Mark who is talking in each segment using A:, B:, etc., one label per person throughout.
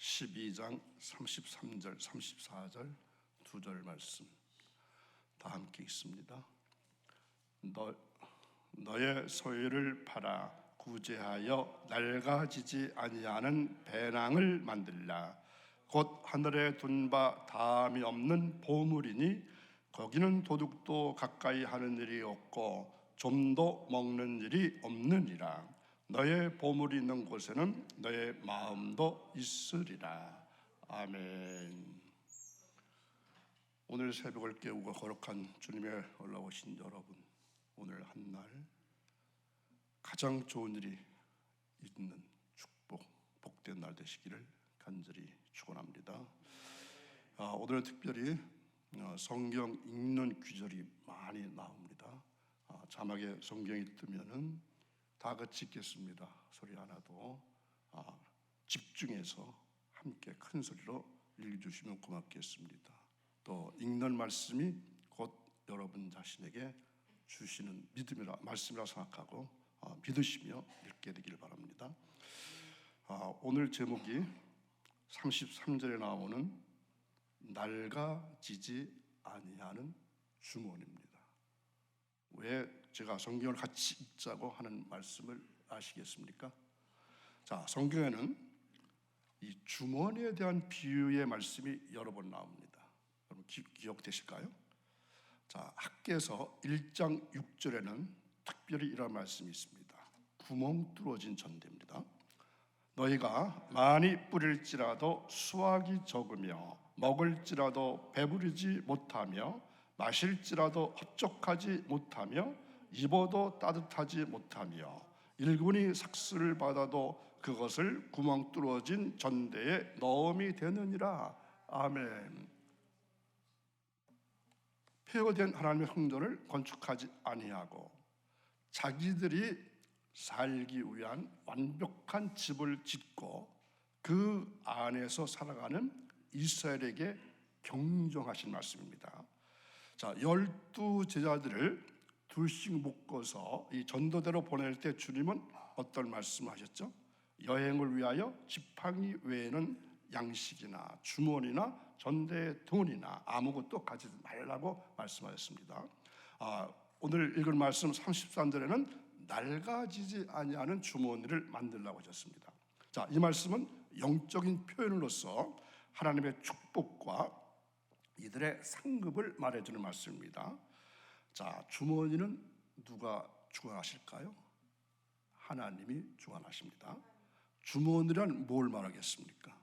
A: 12장 33절, 34절 두 절 말씀 다 함께 읽습니다. 너의 소유를 팔아 구제하여 낡아지지 아니하는 배낭을 만들라. 곧 하늘에 둔 바 다함이 없는 보물이니 거기는 도둑도 가까이 하는 일이 없고 좀도 먹는 일이 없느니라. 너의 보물이 있는 곳에는 너의 마음도 있으리라. 아멘. 오늘 새벽을 깨우고 거룩한 주님의 올라오신 여러분, 오늘 한날 가장 좋은 일이 있는 축복, 복된 날 되시기를 간절히 축원합니다. 오늘 특별히 성경 읽는 귀절이 많이 나옵니다. 자막에 성경이 뜨면은 다 같이 읽겠습니다. 소리 하나도 집중해서 함께 큰 소리로 읽어주시면 고맙겠습니다. 또 읽는 말씀이 곧 여러분 자신에게 주시는 믿음이라 말씀이라 생각하고 믿으시며 읽게 되길 바랍니다. 오늘 제목이 33절에 나오는 낡아지지 아니하는 주머니입니다. 왜 제가 성경을 같이 읽자고 하는 말씀을 아시겠습니까? 자, 성경에는 이 주머니에 대한 비유의 말씀이 여러 번 나옵니다. 여러분 기억되실까요? 자, 학개서 1장 6절에는 특별히 이런 말씀이 있습니다. 구멍 뚫어진 전대입니다. 너희가 많이 뿌릴지라도 수확이 적으며 먹을지라도 배부르지 못하며 마실지라도 흡족하지 못하며 입어도 따뜻하지 못하며 일꾼이 삭스를 받아도 그것을 구멍 뚫어진 전대에 넣음이 되느니라. 아멘. 폐허된 하나님의 성전을 건축하지 아니하고 자기들이 살기 위한 완벽한 집을 짓고 그 안에서 살아가는 이스라엘에게 경종하신 말씀입니다. 자, 12 제자들을 둘씩 묶어서 이 전도대로 보낼 때 주님은 어떤 말씀하셨죠? 여행을 위하여 지팡이 외에는 양식이나 주머니나 전대의 돈이나 아무것도 가지지 말라고 말씀하셨습니다. 오늘 읽은 말씀 33절에는 낡아지지 아니하는 주머니를 만들라고 하셨습니다. 자, 이 말씀은 영적인 표현으로서 하나님의 축복과 이들의 상급을 말해주는 말씀입니다. 자, 주머니는 누가 주관하실까요? 하나님이 주관하십니다. 주머니란 뭘 말하겠습니까?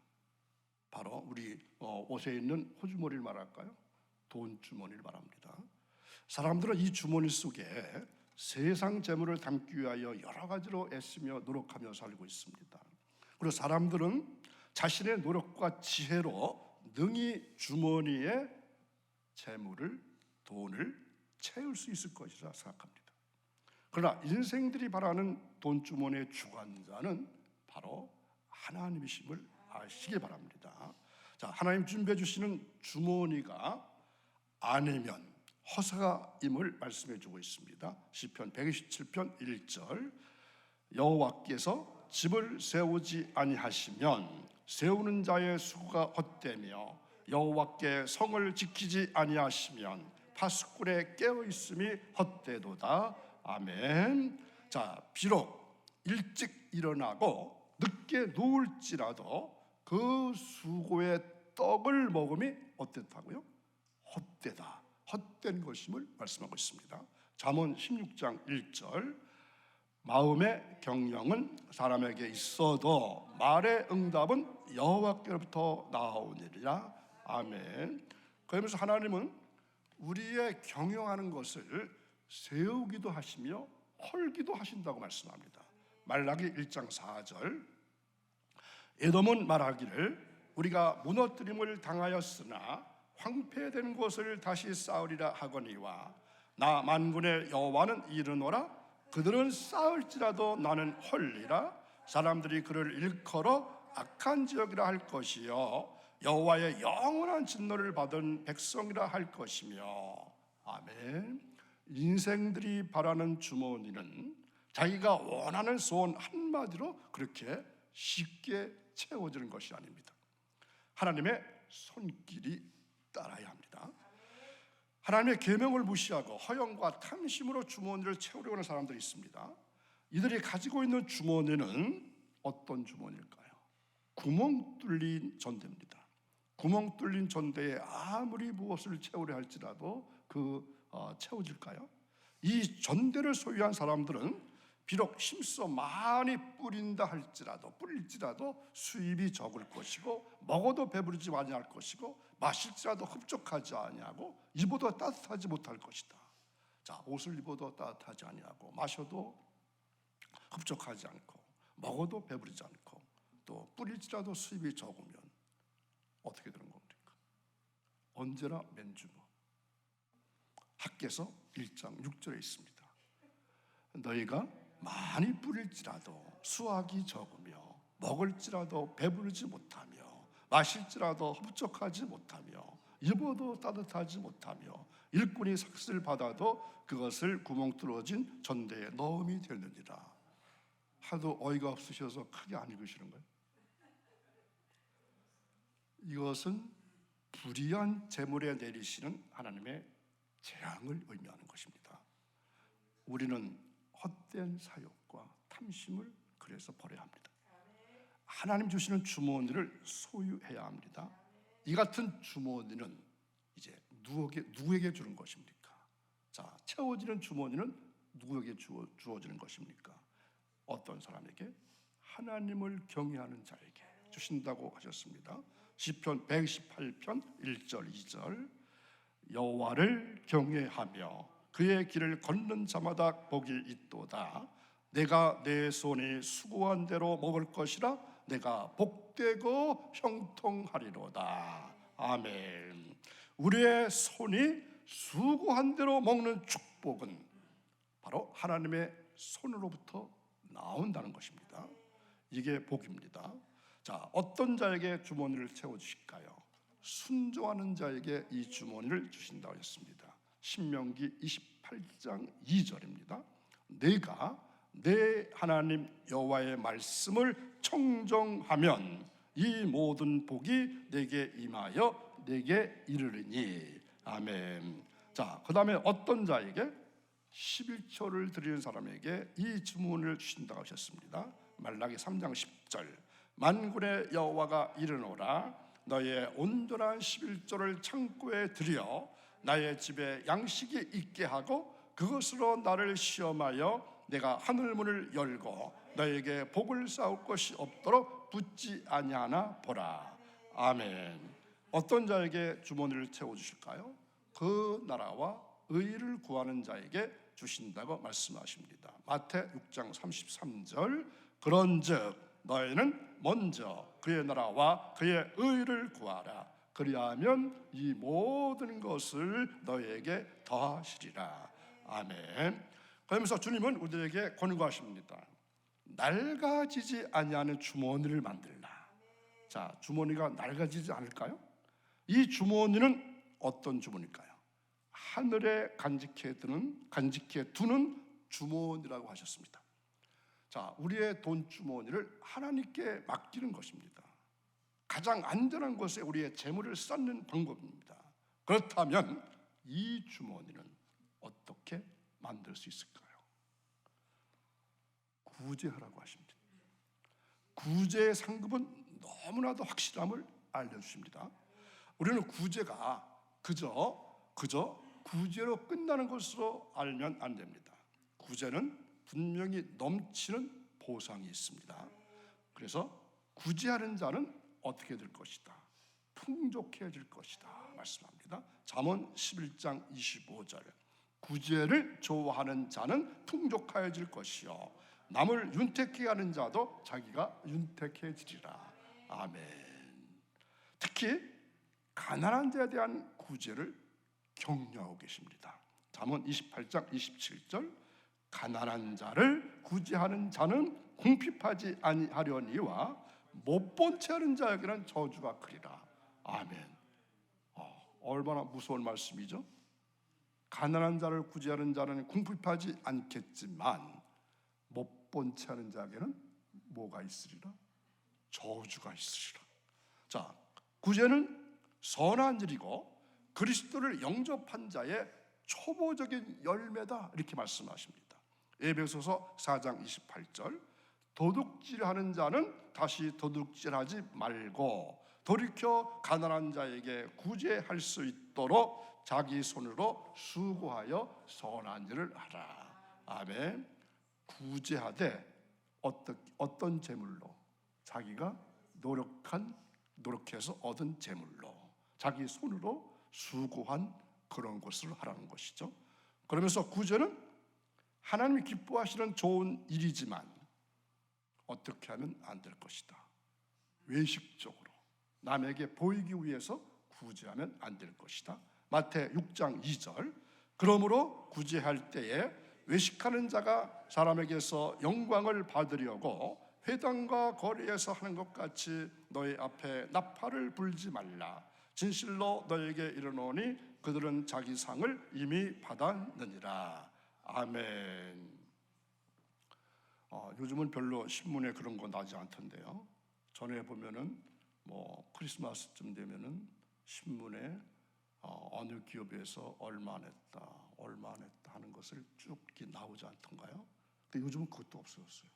A: 바로 우리 옷에 있는 호주머니를 말할까요? 돈 주머니를 말합니다. 사람들은 이 주머니 속에 세상 재물을 담기 위하여 여러 가지로 애쓰며 노력하며 살고 있습니다. 그리고 사람들은 자신의 노력과 지혜로 능히 주머니에 재물을, 돈을 채울 수 있을 것이라 생각합니다. 그러나 인생들이 바라는 돈 주머니의 주관자는 바로 하나님이심을 아시기 바랍니다. 자, 하나님 준비해 주시는 주머니가 아니면 허사임을 말씀해 주고 있습니다. 시편 127편 1절 여호와께서 집을 세우지 아니하시면 세우는 자의 수고가 헛되며 여호와께 성을 지키지 아니하시면 파수꾼의 깨어있음이 헛되도다. 아멘. 자, 비록 일찍 일어나고 늦게 누울지라도 그 수고의 떡을 먹음이 어땠다고요? 헛되다. 헛된 것임을 말씀하고 있습니다. 잠언 16장 1절 마음의 경영은 사람에게 있어도 말의 응답은 여호와께로부터 나오니라. 아멘. 그러면서 하나님은 우리의 경영하는 것을 세우기도 하시며 헐기도 하신다고 말씀합니다. 말라기 1장 4절 에돔은 말하기를 우리가 무너뜨림을 당하였으나 황폐된 곳을 다시 쌓으리라 하거니와 나 만군의 여호와는 이르노라 그들은 쌓을지라도 나는 헐리라. 사람들이 그를 일컬어 악한 지역이라 할 것이요 여호와의 영원한 진노를 받은 백성이라 할 것이며. 아멘. 인생들이 바라는 주머니는 자기가 원하는 소원 한마디로 그렇게 쉽게 채워지는 것이 아닙니다. 하나님의 손길이 따라야 합니다. 하나님의 계명을 무시하고 허영과 탐심으로 주머니를 채우려고 하는 사람들이 있습니다. 이들이 가지고 있는 주머니는 어떤 주머니일까요? 구멍 뚫린 전대입니다. 구멍 뚫린 전대에 아무리 무엇을 채우려 할지라도 채워질까요? 이 전대를 소유한 사람들은 비록 힘써 많이 뿌릴지라도 수입이 적을 것이고, 먹어도 배부르지 아니할 것이고, 마실지라도 흡족하지 아니하고, 입어도 따뜻하지 못할 것이다. 자, 옷을 입어도 따뜻하지 아니하고, 마셔도 흡족하지 않고, 먹어도 배부르지 않고, 또 뿌릴지라도 수입이 적으면 어떻게 되는 겁니까? 언제나 맨주먹. 학개서 1장 6절에 있습니다. 너희가 많이 뿌릴지라도 수확이 적으며, 먹을지라도 배부르지 못하며, 마실지라도 흡족하지 못하며, 입어도 따뜻하지 못하며, 일꾼이 삭슬 받아도 그것을 구멍 뚫어진 전대에 넣음이 되느니라. 하도 어이가 없으셔서 크게 안 읽으시는 거예요. 이것은 불의한 재물에 내리시는 하나님의 재앙을 의미하는 것입니다. 우리는 헛된 사욕과 탐심을 그래서 버려야 합니다. 하나님 주시는 주머니를 소유해야 합니다. 이 같은 주머니는 이제 누구에게 주는 것입니까? 자, 채워지는 주머니는 누구에게 주어지는 것입니까? 어떤 사람에게? 하나님을 경외하는 자에게 주신다고 하셨습니다. 시편 118편 1절 2절 여호와를 경외하며 그의 길을 걷는 자마다 복이 있도다. 내가 내 손이 수고한 대로 먹을 것이라. 내가 복되고 형통하리로다. 아멘. 우리의 손이 수고한 대로 먹는 축복은 바로 하나님의 손으로부터 나온다는 것입니다. 이게 복입니다. 자, 어떤 자에게 주머니를 채워주실까요? 순종하는 자에게 이 주머니를 주신다고 했습니다. 신명기 28장 2절입니다. 내가 내 하나님 여호와의 말씀을 청정하면 이 모든 복이 내게 임하여 내게 이르리니. 아멘. 자, 그 다음에 어떤 자에게? 11조를 드리는 사람에게 이 주문을 주신다고 하셨습니다. 말라기 3장 10절 만군의 여호와가 이르노라. 너의 온전한 11조를 창고에 들여 나의 집에 양식이 있게 하고 그것으로 나를 시험하여 내가 하늘 문을 열고 너에게 복을 쌓을 것이 없도록 붙지 아니하나 보라. 아멘. 어떤 자에게 주머니를 채워주실까요? 그 나라와 의를 구하는 자에게 주신다고 말씀하십니다. 마태 6장 33절 그런즉 너희는 먼저 그의 나라와 그의 의를 구하라. 그리하면 이 모든 것을 너희에게 더하시리라. 아멘. 그러면서 주님은 우리에게 권고하십니다. 낡아지지 아니하는 주머니를 만들라. 자, 주머니가 낡아지지 않을까요? 이 주머니는 어떤 주머니일까요? 하늘에 간직해 두는 주머니라고 하셨습니다. 자, 우리의 돈 주머니를 하나님께 맡기는 것입니다. 가장 안전한 곳에 우리의 재물을 쌓는 방법입니다. 그렇다면 이 주머니는 어떻게 만들 수 있을까요? 구제하라고 하십니다. 구제의 상급은 너무나도 확실함을 알려주십니다. 우리는 구제가 그저 구제로 끝나는 것으로 알면 안 됩니다. 구제는 분명히 넘치는 보상이 있습니다. 그래서 구제하는 자는 어떻게 될 것이다? 풍족해질 것이다 말씀합니다. 잠언 11장 25절 구제를 좋아하는 자는 풍족하여질 것이요 남을 윤택해 하는 자도 자기가 윤택해지리라. 아멘. 특히 가난한 자에 대한 구제를 격려하고 계십니다. 잠언 28장 27절 가난한 자를 구제하는 자는 궁핍하지 아니하려니와 못 본 채 하는 자에게는 저주가 크리라. 아멘. 얼마나 무서운 말씀이죠. 가난한 자를 구제하는 자는 궁핍하지 않겠지만 못 본 채 하는 자에게는 뭐가 있으리라? 저주가 있으리라. 자, 구제는 선한 일이고 그리스도를 영접한 자의 초보적인 열매다, 이렇게 말씀하십니다. 에베소서 4장 28절, 도둑질하는 자는 다시 도둑질하지 말고 돌이켜 가난한 자에게 구제할 수 있도록 자기 손으로 수고하여 선한 일을 하라. 아멘. 구제하되 어떤 재물로? 자기가 노력해서 얻은 재물로, 자기 손으로 수고한 그런 것을 하라는 것이죠. 그러면서 구제는 하나님이 기뻐하시는 좋은 일이지만 어떻게 하면 안 될 것이다. 외식적으로 남에게 보이기 위해서 구제하면 안 될 것이다. 마태 6장 2절, 그러므로 구제할 때에 외식하는 자가 사람에게서 영광을 받으려고 회당과 거리에서 하는 것 같이 너희 앞에 나팔을 불지 말라. 진실로 너에게 이르노니 그들은 자기 상을 이미 받았느니라. 아멘. 요즘은 별로 신문에 그런 거 나지 않던데요. 전에 보면은 크리스마스쯤 되면은 신문에 어느 기업에서 얼마 냈다 하는 것을 쭉 이렇게 나오지 않던가요? 근데 요즘은 그것도 없어졌어요.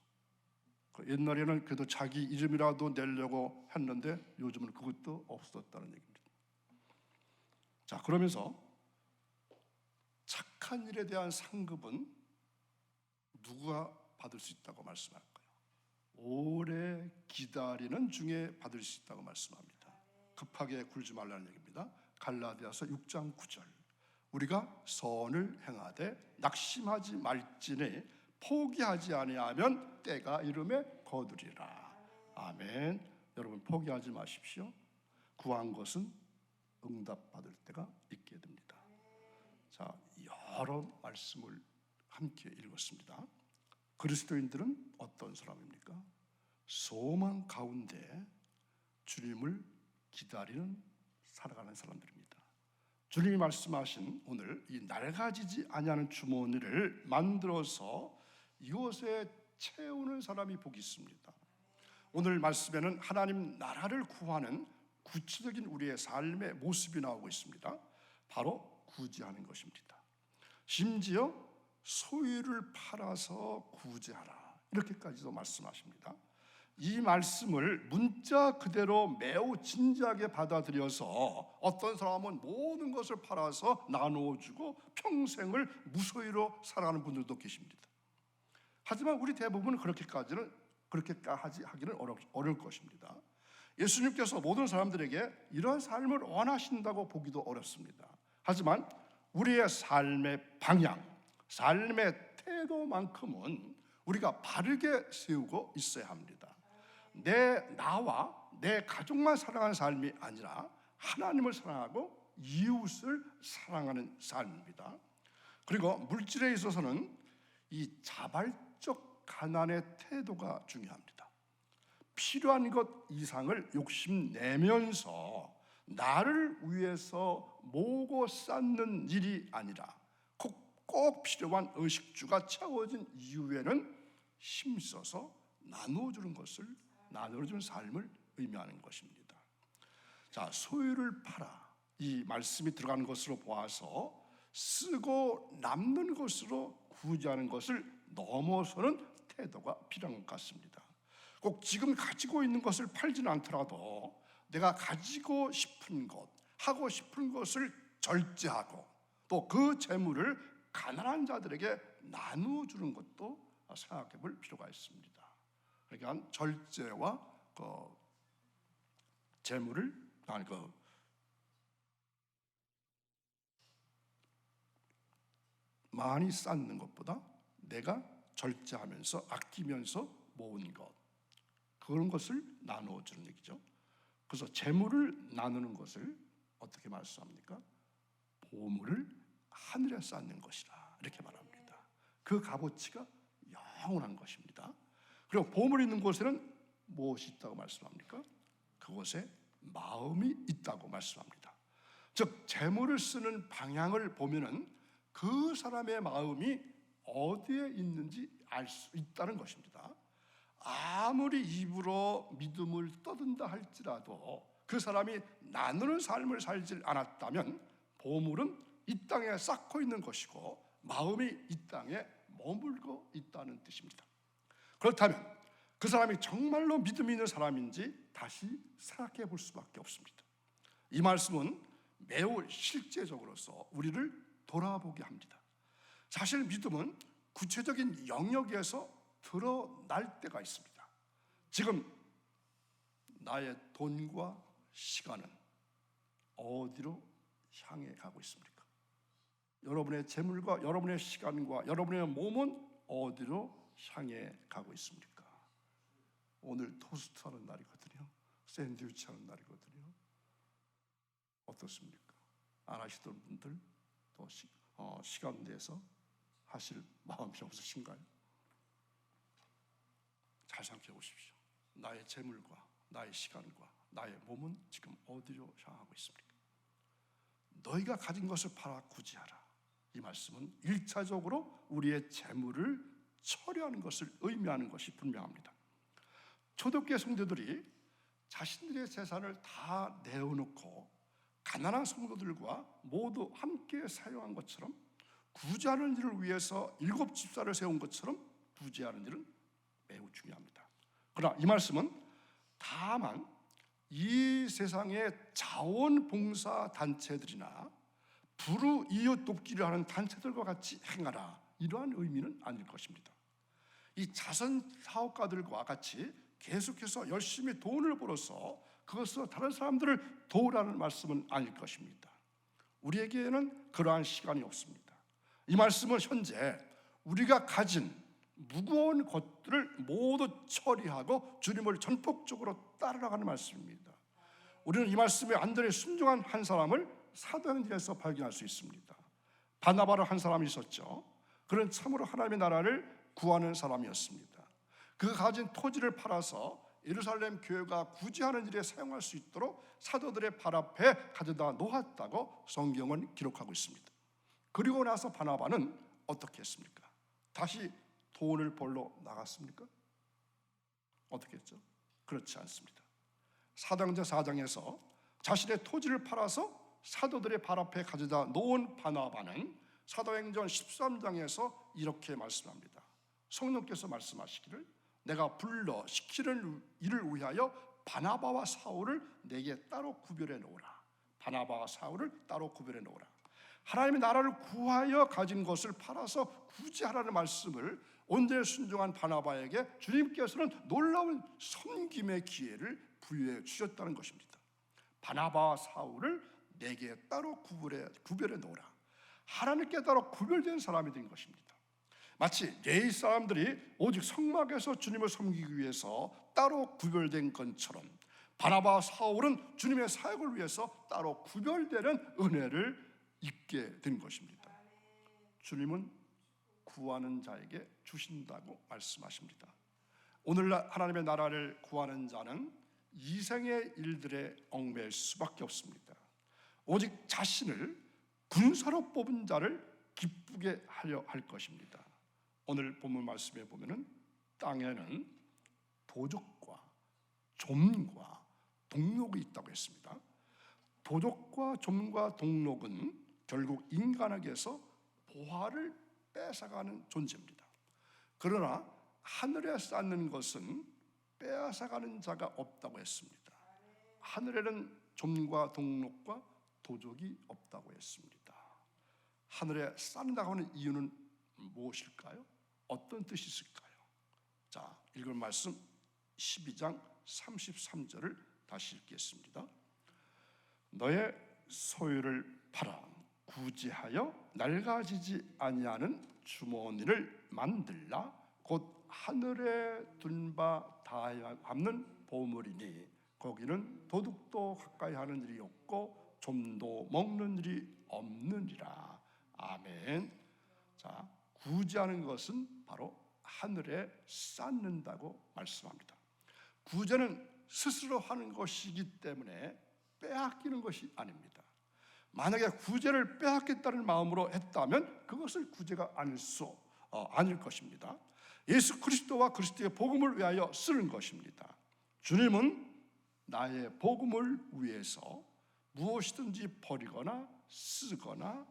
A: 옛날에는 그래도 자기 이름이라도 내려고 했는데 요즘은 그것도 없어졌다는 얘기입니다. 자, 그러면서 착한 일에 대한 상급은 누가 받을 수 있다고 말씀할까요? 오래 기다리는 중에 받을 수 있다고 말씀합니다. 급하게 굴지 말라는 얘기입니다. 갈라디아서 6장 9절, 우리가 선을 행하되 낙심하지 말지니 포기하지 아니하면 때가 이름에 거두리라. 아멘. 여러분, 포기하지 마십시오. 구한 것은 응답받을 때가 있게 됩니다. 자, 여러 말씀을 함께 읽었습니다. 그리스도인들은 어떤 사람입니까? 소망 가운데 주님을 기다리는 살아가는 사람들입니다. 주님이 말씀하신 오늘 이 낡아지지 아니하는 주머니를 만들어서 이곳에 채우는 사람이 복이 있습니다. 오늘 말씀에는 하나님 나라를 구하는 구체적인 우리의 삶의 모습이 나오고 있습니다. 바로 구제하는 것입니다. 심지어 소유를 팔아서 구제하라, 이렇게까지도 말씀하십니다. 이 말씀을 문자 그대로 매우 진지하게 받아들여서 어떤 사람은 모든 것을 팔아서 나누어주고 평생을 무소유로 살아가는 분들도 계십니다. 하지만 우리 대부분은 그렇게까지 하기는 어려울 것입니다. 예수님께서 모든 사람들에게 이런 삶을 원하신다고 보기도 어렵습니다. 하지만 우리의 삶의 방향, 삶의 태도만큼은 우리가 바르게 세우고 있어야 합니다. 나와 내 가족만 사랑하는 삶이 아니라 하나님을 사랑하고 이웃을 사랑하는 삶입니다. 그리고 물질에 있어서는 이 자발적 가난의 태도가 중요합니다. 필요한 것 이상을 욕심내면서 나를 위해서 모으고 쌓는 일이 아니라 꼭 필요한 의식주가 채워진 이후에는 힘써서 나누어주는 삶을 의미하는 것입니다. 자, 소유를 팔아, 이 말씀이 들어가는 것으로 보아서 쓰고 남는 것으로 구제하는 것을 넘어서는 태도가 필요한 것 같습니다. 꼭 지금 가지고 있는 것을 팔지는 않더라도 내가 가지고 싶은 것, 하고 싶은 것을 절제하고 또 그 재물을 가난한 자들에게 나누어주는 것도 생각해 볼 필요가 있습니다. 그러니까 절제와 재물을 많이 쌓는 것보다 내가 절제하면서 아끼면서 모은 것, 그런 것을 나누어주는 얘기죠. 그래서 재물을 나누는 것을 어떻게 말씀합니까? 보물을 하늘에 쌓는 것이라, 이렇게 말합니다. 그 값어치가 영원한 것입니다. 그리고 보물이 있는 곳에는 무엇이 있다고 말씀합니까? 그곳에 마음이 있다고 말씀합니다. 즉, 재물을 쓰는 방향을 보면은 그 사람의 마음이 어디에 있는지 알 수 있다는 것입니다. 아무리 입으로 믿음을 떠든다 할지라도 그 사람이 나누는 삶을 살지 않았다면 보물은 이 땅에 쌓고 있는 것이고 마음이 이 땅에 머물고 있다는 뜻입니다. 그렇다면 그 사람이 정말로 믿음이 있는 사람인지 다시 생각해 볼 수밖에 없습니다. 이 말씀은 매우 실제적으로서 우리를 돌아보게 합니다. 사실 믿음은 구체적인 영역에서 드러날 때가 있습니다. 지금 나의 돈과 시간은 어디로 향해 가고 있습니까? 여러분의 재물과 여러분의 시간과 여러분의 몸은 어디로 향해 가고 있습니까? 오늘 토스트 하는 날이거든요. 샌드위치 하는 날이거든요. 어떻습니까? 안 하시던 분들 또 시간 내서 하실 마음이 없으신가요? 잘 생각해 보십시오. 나의 재물과 나의 시간과 나의 몸은 지금 어디로 향하고 있습니까? 너희가 가진 것을 팔아 구제하라. 이 말씀은 1차적으로 우리의 재물을 처리하는 것을 의미하는 것이 분명합니다. 초대교회 성도들이 자신들의 재산을 다 내어놓고 가난한 성도들과 모두 함께 사용한 것처럼 구제하는 일을 위해서 7 집사를 세운 것처럼 구제하는 일은 매우 중요합니다. 그러나 이 말씀은 다만 이 세상의 자원봉사 단체들이나 불우 이웃 돕기를 하는 단체들과 같이 행하라, 이러한 의미는 아닐 것입니다. 이 자선 사업가들과 같이 계속해서 열심히 돈을 벌어서 그것으로 다른 사람들을 도우라는 말씀은 아닐 것입니다. 우리에게는 그러한 시간이 없습니다. 이 말씀은 현재 우리가 가진 무거운 것들을 모두 처리하고 주님을 전폭적으로 따라가는 말씀입니다. 우리는 이 말씀에 완전히 순종한 한 사람을 사도행전에서 발견할 수 있습니다. 바나바로 한 사람이 있었죠. 그는 참으로 하나님의 나라를 구하는 사람이었습니다. 그가 가진 토지를 팔아서 예루살렘 교회가 구제하는 일에 사용할 수 있도록 사도들의 발 앞에 가져다 놓았다고 성경은 기록하고 있습니다. 그리고 나서 바나바는 어떻게 했습니까? 다시 돈을 벌러 나갔습니까? 어떻게 했죠? 그렇지 않습니다. 사도행전 4장에서 자신의 토지를 팔아서 사도들의 발 앞에 가져다 놓은 바나바는 사도행전 13장에서 이렇게 말씀합니다. 성령께서 말씀하시기를 내가 불러 시키는 일을 위하여 바나바와 사울을 내게 따로 구별해 놓으라. 바나바와 사울을 따로 구별해 놓으라. 하나님의 나라를 구하여 가진 것을 팔아서 구제하라는 말씀을 온전히 순종한 바나바에게 주님께서는 놀라운 섬김의 기회를 부여해 주셨다는 것입니다. 바나바와 사울을 내게 따로 구별해 놓으라. 하나님께 따로 구별된 사람이 된 것입니다. 마치 레위 사람들이 오직 성막에서 주님을 섬기기 위해서 따로 구별된 것처럼 바나바와 사울은 주님의 사역을 위해서 따로 구별되는 은혜를 입게 된 것입니다. 주님은 구하는 자에게 주신다고 말씀하십니다. 오늘날 하나님의 나라를 구하는 자는 이생의 일들에 얽매일 수밖에 없습니다. 오직 자신을 군사로 뽑은 자를 기쁘게 하려 할 것입니다. 오늘 본문 말씀에 보면은 땅에는 도적과 좀과 동록이 있다고 했습니다. 도적과 좀과 동록은 결국 인간에게서 보화를 뺏어가는 존재입니다. 그러나 하늘에 쌓는 것은 빼앗아가는 자가 없다고 했습니다. 하늘에는 좀과 동록과 도적이 없다고 했습니다. 하늘에 쌓는다고 하는 이유는 무엇일까요? 어떤 뜻이 있을까요? 자, 읽을 말씀 12장 33절을 다시 읽겠습니다. 너의 소유를 팔아 구제하여 낡아지지 아니하는 주머니를 만들라. 곧 하늘에 둔 바 다함는 보물이니 거기는 도둑도 가까이 하는 일이 없고 좀도 먹는 일이 없느니라. 아멘. 자, 구제하는 것은 바로 하늘에 쌓는다고 말씀합니다. 구제는 스스로 하는 것이기 때문에 빼앗기는 것이 아닙니다. 만약에 구제를 빼앗겠다는 마음으로 했다면 그것을 구제가 아닐 것입니다. 예수 그리스도와 그리스도의 복음을 위하여 쓰는 것입니다. 주님은 나의 복음을 위해서 무엇이든지 버리거나 쓰거나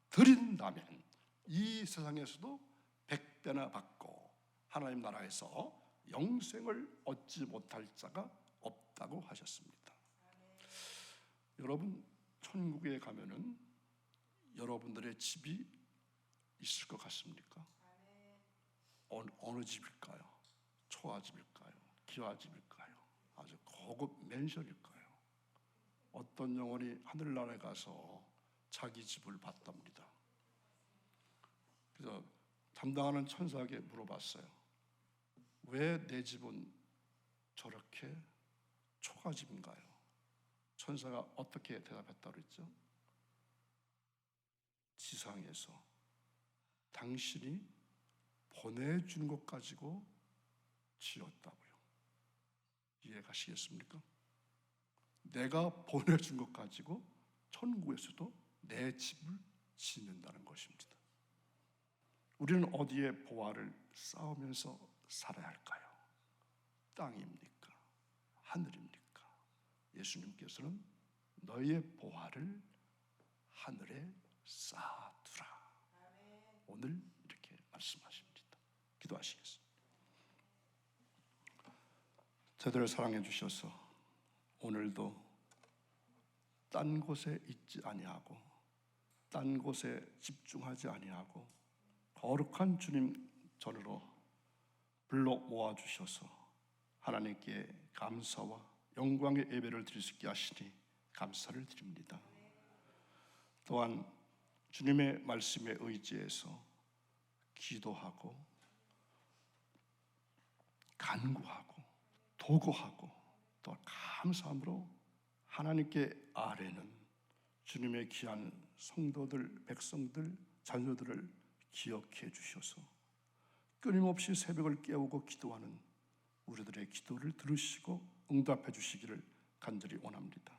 A: 드린다면 이 세상에서도 100배나 받고 하나님 나라에서 영생을 얻지 못할 자가 없다고 하셨습니다. 여러분, 천국에 가면은 여러분들의 집이 있을 것 같습니까? 어느 집일까요? 초아집일까요? 기와집일까요? 아주 고급 맨션일까요? 어떤 영혼이 하늘나라에 가서 자기 집을 봤답니다. 그래서 담당하는 천사에게 물어봤어요. 왜 내 집은 저렇게 초가집인가요? 천사가 어떻게 대답했다고 그랬죠? 지상에서 당신이 보내준 것 가지고 지었다고요. 이해가시겠습니까? 내가 보내준 것 가지고 천국에서도 내 집을 짓는다는 것입니다. 우리는 어디에 보화를 쌓으면서 살아야 할까요? 땅입니까? 하늘입니까? 예수님께서는 너희의 보화를 하늘에 쌓아두라. 오늘 이렇게 말씀하십니다. 기도하시겠습니다. 저들을 사랑해 주셔서 오늘도 딴 곳에 있지 아니하고 딴 곳에 집중하지 아니하고 거룩한 주님 전으로 불러 모아주셔서 하나님께 감사와 영광의 예배를 드릴 수 있게 하시니 감사를 드립니다. 또한 주님의 말씀에 의지해서 기도하고 간구하고 도구하고 또 감사함으로 하나님께 아뢰는 주님의 귀한 성도들, 백성들, 자녀들을 기억해 주셔서 끊임없이 새벽을 깨우고 기도하는 우리들의 기도를 들으시고 응답해 주시기를 간절히 원합니다.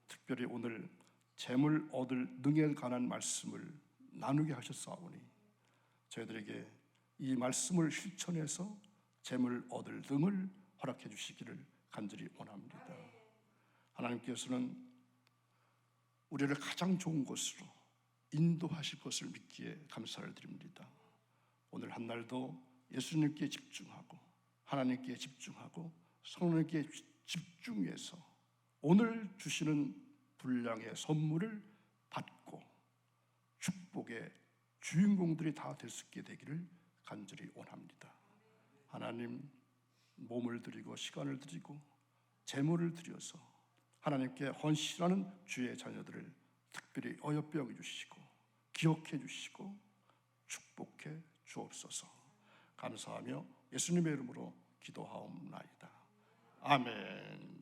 A: 특별히 오늘 재물 얻을 능에 관한 말씀을 나누게 하셨사오니 저희들에게 이 말씀을 실천해서 재물 얻을 능을 허락해 주시기를 간절히 원합니다. 하나님께서는 우리를 가장 좋은 곳으로 인도하실 것을 믿기에 감사를 드립니다. 오늘 한 날도 예수님께 집중하고 하나님께 집중하고 성령님께 집중해서 오늘 주시는 분량의 선물을 받고 축복의 주인공들이 다 될 수 있게 되기를 간절히 원합니다. 하나님, 몸을 드리고 시간을 드리고 재물을 드려서 하나님께 헌신하는 주의 자녀들을 특별히 어여삐 여겨주시고 기억해 주시고 축복해 주옵소서. 감사하며 예수님의 이름으로 기도하옵나이다. 아멘.